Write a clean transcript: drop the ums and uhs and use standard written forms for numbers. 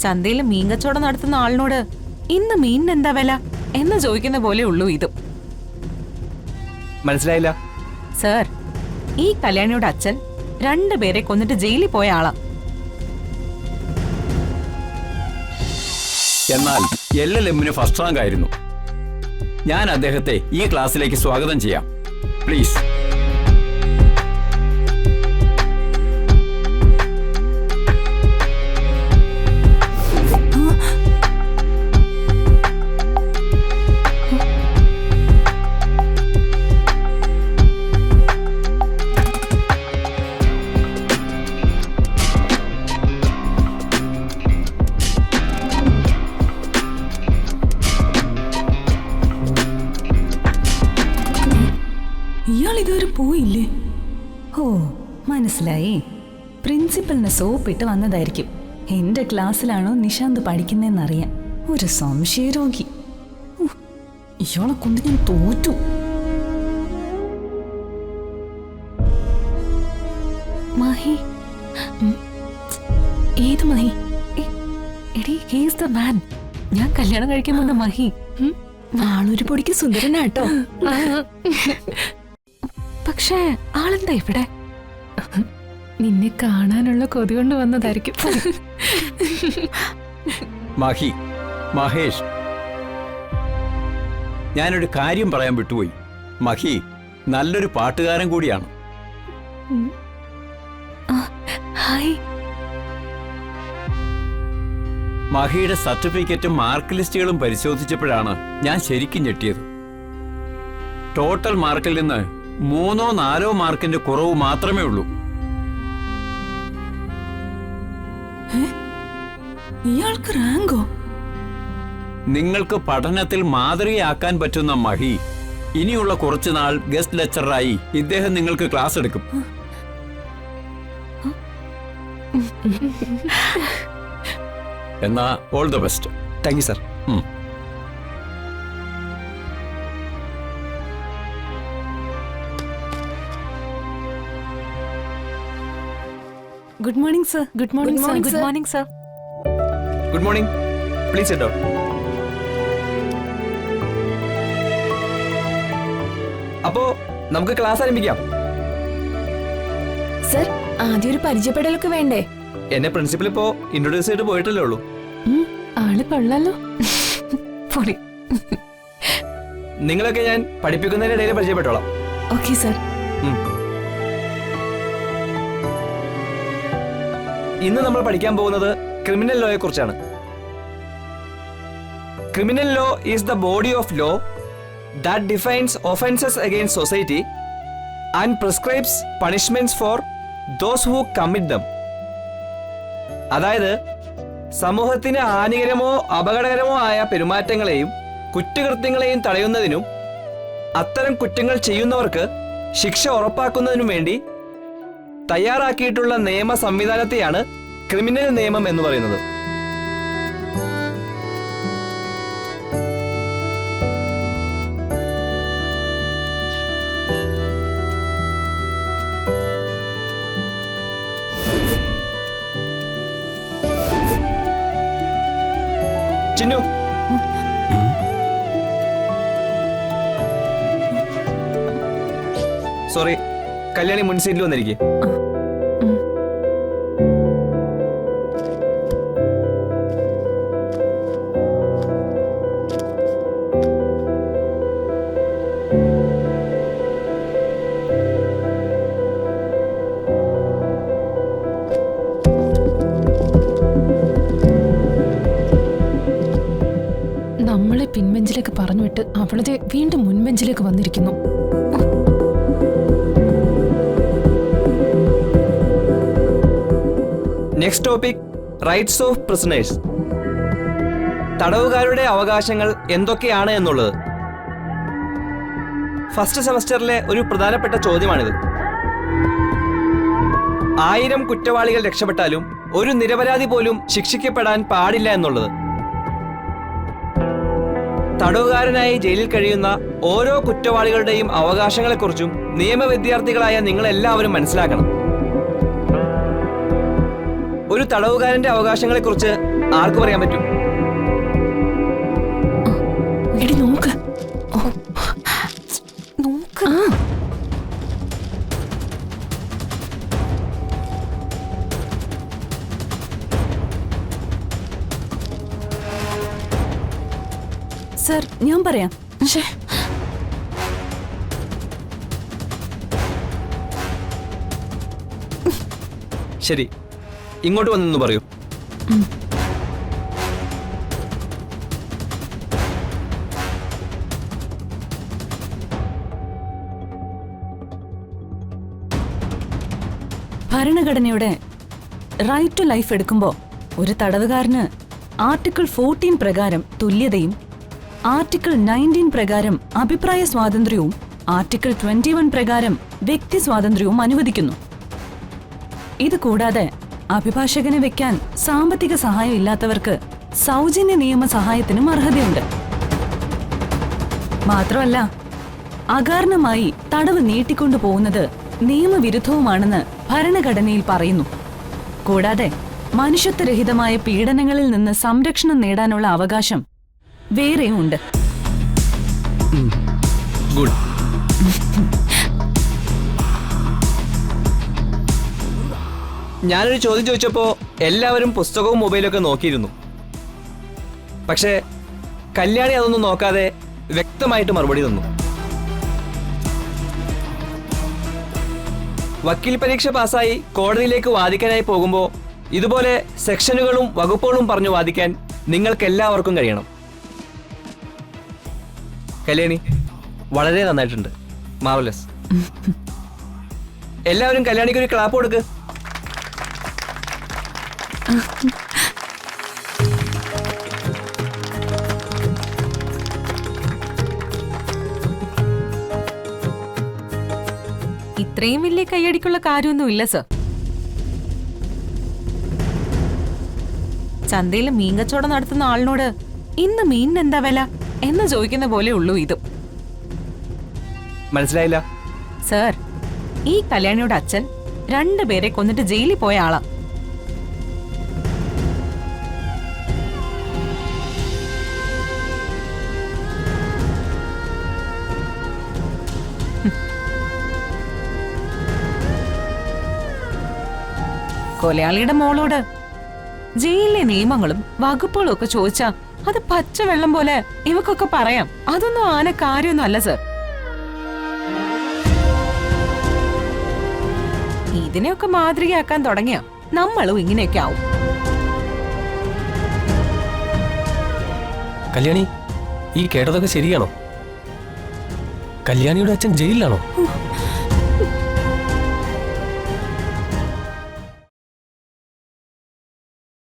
ചന്തയിൽ മീൻ കച്ചവടം നടത്തുന്ന ആളിനോട് ഇന്ന് മീനിന് എന്താ വില എന്ന് ചോദിക്കുന്ന പോലെ ഉള്ളൂ ഇതും. മനസ്സിലായില്ല സർ, ഈ കല്യാണിയുടെ അച്ഛൻ 2 പേരെ കൊന്നിട്ട് ജയിലിൽ പോയ ആളാ. എന്നാൽ LLMന് ഫസ്റ്റ് റാങ്ക് ആയിരുന്നു. ഞാൻ അദ്ദേഹത്തെ ഈ ക്ലാസ്സിലേക്ക് സ്വാഗതം ചെയ്യാം. പ്ലീസ്. ഇയാളിതുവരെ പോയില്ലേ? ഓ, മനസ്സിലായി. പ്രിൻസിപ്പലിന് സോപ്പിട്ട് വന്നതായിരിക്കും. എന്റെ ക്ലാസ്സിലാണോ നിശാന്ത് പഠിക്കുന്നതെന്നറിയാൻ. ഒരു സംശയരോഗി. ഇയാളെ കൊണ്ട് ഞാൻ തോറ്റു. മഹി, ഏത് മഹി? എടീ, ഹി ഈസ് ദ മാൻ. ഞാൻ കല്യാണം കഴിക്കാൻ വന്ന മഹി. ആളൊരു പൊടിക്ക് സുന്ദരനാട്ടോ. പക്ഷേ ആളെന്താ ഇവിടെ? നിന്നെ കാണാനുള്ള കൊതി കൊണ്ട് വന്നതായിരിക്കും. മഹി, മഹേഷ്, ഞാനൊരു കാര്യം പറയാൻ വിട്ടുപോയി. മഹി നല്ലൊരു പാട്ടുകാരൻ കൂടിയാണ്. ഹായ്. മഹിയുടെ സർട്ടിഫിക്കറ്റും മാർക്ക് ലിസ്റ്റുകളും പരിശോധിച്ചപ്പോഴാണ് ഞാൻ ശരിക്കും ഞെട്ടിയത്. ടോട്ടൽ മാർക്കിൽ നിന്ന് 3-4 മാർക്കിന്റെ കുറവ് മാത്രമേ ഉള്ളൂ. ഇയാൾക്ക് റാങ്കോ? നിങ്ങൾക്ക് പഠനത്തിൽ മാതൃകയാക്കാൻ പറ്റുന്ന മഹി ഇനിയുള്ള കുറച്ചുനാൾ ഗസ്റ്റ് ലെക്ചറായി ഇദ്ദേഹം നിങ്ങൾക്ക് ക്ലാസ് എടുക്കും. എന്നാ all the best. Thank you sir. Good morning sir. Good morning sir. Good morning sir. Good morning. Please sit down. അപ്പോ നമുക്ക് ക്ലാസ് ആരംഭിക്കാം. സർ, ആദ്യം ഒരു പരിചയപ്പെടലൊക്കെ വേണ്ടേ? എന്നെ പ്രിൻസിപ്പൽ ഇപ്പോ ഇൻട്രൊഡ്യൂസ് ചെയ്ത് പോയിട്ടല്ലേ ഉള്ളൂ. ആള് കൊള്ളാലോ. പൊടി. നിങ്ങളൊക്കെ ഞാൻ പഠിപ്പിക്കുന്നതിനിടയിൽ പരിചയപ്പെട്ടോളാം. Okay sir. ഇന്ന് നമ്മൾ പഠിക്കാൻ പോകുന്നത് ക്രിമിനൽ ലോയെ കുറിച്ചാണ്. Criminal law is the body of law that defines offences against society and prescribes punishments for those who commit them. അതായത് സമൂഹത്തിന് ഹാനികരമോ അപകടകരമോ ആയ പെരുമാറ്റങ്ങളെയും കുറ്റകൃത്യങ്ങളെയും തടയുന്നതിനും അത്തരം കുറ്റങ്ങൾ ചെയ്യുന്നവർക്ക് ശിക്ഷ ഉറപ്പാക്കുന്നതിനും വേണ്ടി തയ്യാറാക്കിയിട്ടുള്ള നിയമ സംവിധാനത്തെയാണ് ക്രിമിനൽ നിയമം എന്ന് പറയുന്നത്. ചിന്നു, സോറി, കല്യാണി മുൻസീറ്റിൽ വന്നിരിക്കേ. നമ്മളെ പിൻബെഞ്ചിലേക്ക് പറഞ്ഞുവിട്ട് അവളതെ വീണ്ടും മുൻബെഞ്ചിലേക്ക് വന്നിരിക്കുന്നു. Next topic, rights of prisoners. തടവുകാരുടെ അവകാശങ്ങൾ എന്തൊക്കെയാണ് എന്നുള്ളത് ഫസ്റ്റ് സെമസ്റ്ററിലെ ഒരു പ്രധാനപ്പെട്ട ചോദ്യമാണിത്. 1000 കുറ്റവാളികൾ രക്ഷപ്പെട്ടാലും ഒരു നിരപരാധി പോലും ശിക്ഷിക്കപ്പെടാൻ പാടില്ല എന്നുള്ളത്. തടവുകാരനായി ജയിലിൽ കഴിയുന്ന ഓരോ കുറ്റവാളികളുടെയും അവകാശങ്ങളെക്കുറിച്ചും നിയമ വിദ്യാർത്ഥികളായ നിങ്ങളെല്ലാവരും മനസ്സിലാക്കണം. ഒരു തടവുകാരന്റെ അവകാശങ്ങളെക്കുറിച്ച് ആർക്ക് പറയാൻ പറ്റും? എടി നോക്ക്. നോക്ക്. സർ, ഞാൻ പറയാം. ശ്ശേ. ശരി, ഇങ്ങോട്ട് വന്നെന്ന് പറയൂ. ഭരണഘടനയുടെ റൈറ്റ് ടു ലൈഫ് എടുക്കുമ്പോൾ ഒരു തടവുകാരന് ആർട്ടിക്കിൾ 14 പ്രകാരം തുല്യതയും ആർട്ടിക്കിൾ 19 പ്രകാരം അഭിപ്രായ സ്വാതന്ത്ര്യവും ആർട്ടിക്കിൾ 21 പ്രകാരം വ്യക്തി സ്വാതന്ത്ര്യവും അനുവദിക്കുന്നു. ഇത് കൂടാതെ അഭിഭാഷകനെ വെക്കാൻ സാമ്പത്തിക സഹായം ഇല്ലാത്തവർക്ക് സൗജന്യ നിയമ സഹായത്തിനും അർഹതയുണ്ട്. മാത്രമല്ല, അകാരണമായി തടവ് നീട്ടിക്കൊണ്ടു പോകുന്നത് നിയമവിരുദ്ധവുമാണെന്ന് ഭരണഘടനയിൽ പറയുന്നു. കൂടാതെ മനുഷ്യത്വരഹിതമായ പീഡനങ്ങളിൽ നിന്ന് സംരക്ഷണം നേടാനുള്ള അവകാശം വേറെയും ഉണ്ട്. ഗുഡ്. ഞാനൊരു ചോദ്യം ചോദിച്ചപ്പോൾ എല്ലാവരും പുസ്തകവും മൊബൈലൊക്കെ നോക്കിയിരുന്നു. പക്ഷേ കല്യാണി അതൊന്നും നോക്കാതെ വ്യക്തമായിട്ട് മറുപടി തന്നു. വക്കീൽ പരീക്ഷ പാസ്സായി കോടതിയിലേക്ക് വാദിക്കാനായി പോകുമ്പോൾ ഇതുപോലെ സെക്ഷനുകളും വകുപ്പുകളും പറഞ്ഞു വാദിക്കാൻ നിങ്ങൾക്ക് എല്ലാവർക്കും കഴിയണം. കല്യാണി, വളരെ നന്നായിട്ടുണ്ട്. മാർവലസ്. എല്ലാവരും കല്യാണിക്ക് ഒരു ക്ലാപ്പ് കൊടുക്ക്. ഇത്രയും വലിയ കൈയടിക്കുള്ള കാര്യമൊന്നുമില്ല സർ. ചന്തയിൽ മീൻ കച്ചവടം നടത്തുന്ന ആളിനോട് ഇന്ന് മീനിന് എന്താ വില എന്ന് ചോദിക്കുന്ന പോലെ ഉള്ളൂ ഇതും. മനസ്സിലായില്ല സർ, ഈ കല്യാണിയുടെ അച്ഛൻ 2 പേരെ കൊന്നിട്ട് ജയിലിൽ പോയ ആളാ. കൊലയാളിയുടെ മോളോട് ജയിലിലെ നിയമങ്ങളും വകുപ്പുകളും ഒക്കെ ചോദിച്ചാ അത് പച്ചവെള്ളം പോലെ ഇവക്കൊക്കെ പറയാം. അതൊന്നും ആന കാര്യമൊന്നും അല്ല സർ. ഇതിനെയൊക്കെ മാതൃകയാക്കാൻ തുടങ്ങിയ നമ്മളും ഇങ്ങനെയൊക്കെ ആവും. കല്യാണി, ഈ കേട്ടതൊക്കെ ശരിയാണോ? കല്യാണിയുടെ അച്ഛൻ ജയിലിലാണോ?